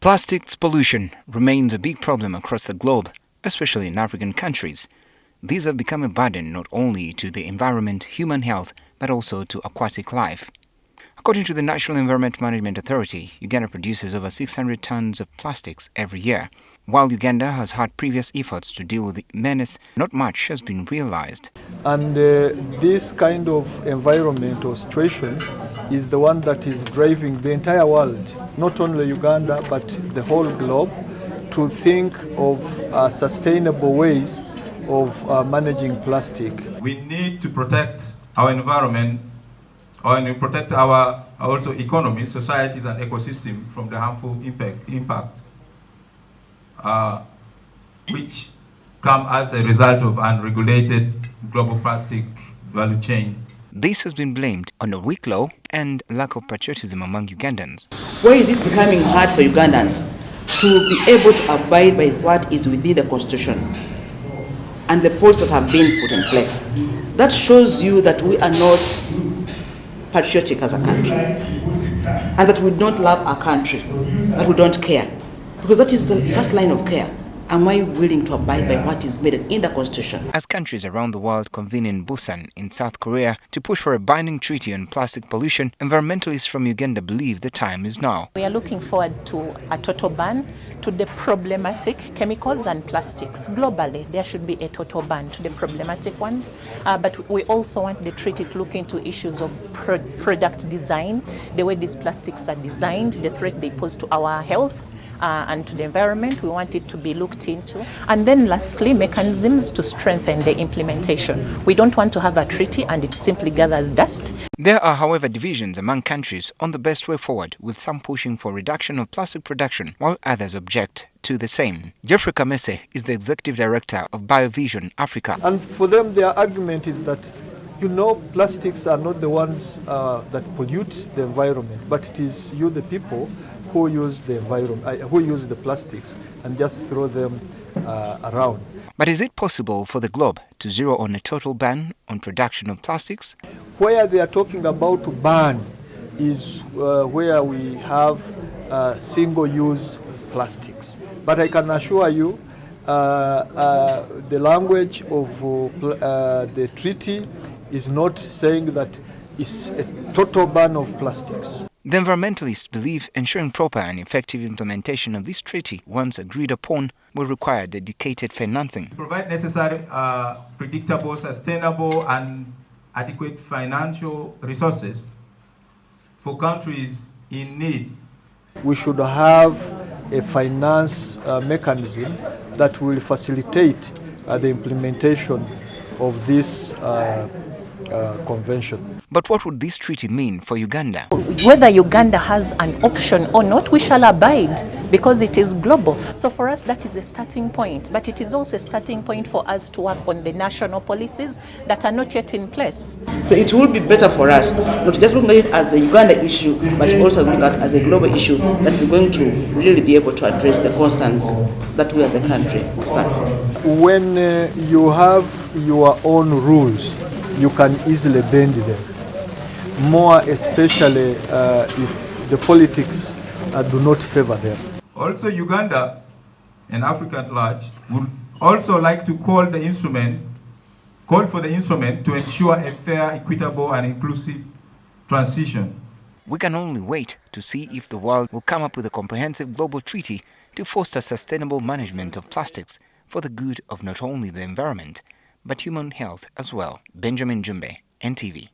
Plastics pollution remains a big problem across the globe, especially in African countries. These have become a burden not only to the environment, human health, but also to aquatic life. According to the National Environment Management Authority, Uganda produces over 600 tons of plastics every year. While Uganda has had previous efforts to deal with the menace, not much has been realized. And this kind of environmental situation is the one that is driving the entire world, not only Uganda, but the whole globe, to think of sustainable ways of managing plastic. We need to protect our environment, and protect our also economy, societies and ecosystem from the harmful impact which come as a result of unregulated global plastic value chain. This has been blamed on a weak law and lack of patriotism among Ugandans. Why is it becoming hard for Ugandans to be able to abide by what is within the Constitution and the policies that have been put in place? That shows you that we are not patriotic as a country, and that we don't love our country, that we don't care. Because that is the first line of care. Am I willing to abide by what is made in the Constitution? As countries around the world convene in Busan in South Korea to push for a binding treaty on plastic pollution, environmentalists from Uganda believe the time is now. We are looking forward to a total ban to the problematic chemicals and plastics. Globally, there should be a total ban to the problematic ones. But we also want the treaty to look into issues of product design, the way these plastics are designed, the threat they pose to our health, and to the environment. We want it to be looked into. And then lastly, mechanisms to strengthen the implementation. We don't want to have a treaty and it simply gathers dust. There are, however, divisions among countries on the best way forward, with some pushing for reduction of plastic production, while others object to the same. Jeffrey Kamese is the Executive Director of BioVision Africa. And for them, their argument is that, plastics are not the ones that pollute the environment, but it is you, the people, who use the environment, who use the plastics and just throw them around. But is it possible for the globe to zero on a total ban on production of plastics? Where they are talking about to ban is where we have single-use plastics. But I can assure you, the language of the treaty is not saying that it's a total ban of plastics. The environmentalists believe ensuring proper and effective implementation of this treaty, once agreed upon, will require dedicated financing. Provide necessary, predictable, sustainable and adequate financial resources for countries in need. We should have a finance mechanism that will facilitate the implementation of this convention. But what would this treaty mean for Uganda? Whether Uganda has an option or not, we shall abide because it is global. So for us, that is a starting point. But it is also a starting point for us to work on the national policies that are not yet in place. So it will be better for us not to just look at it as a Uganda issue, but also look at it as a global issue that is going to really be able to address the concerns that we as a country stand for. When you have your own rules, you can easily bend them. More especially if the politics do not favor them. Also, Uganda and Africa at large would also like to call for the instrument to ensure a fair, equitable and inclusive transition. We can only wait to see if the world will come up with a comprehensive global treaty to foster sustainable management of plastics for the good of not only the environment, but human health as well. Benjamin Jumbe, NTV.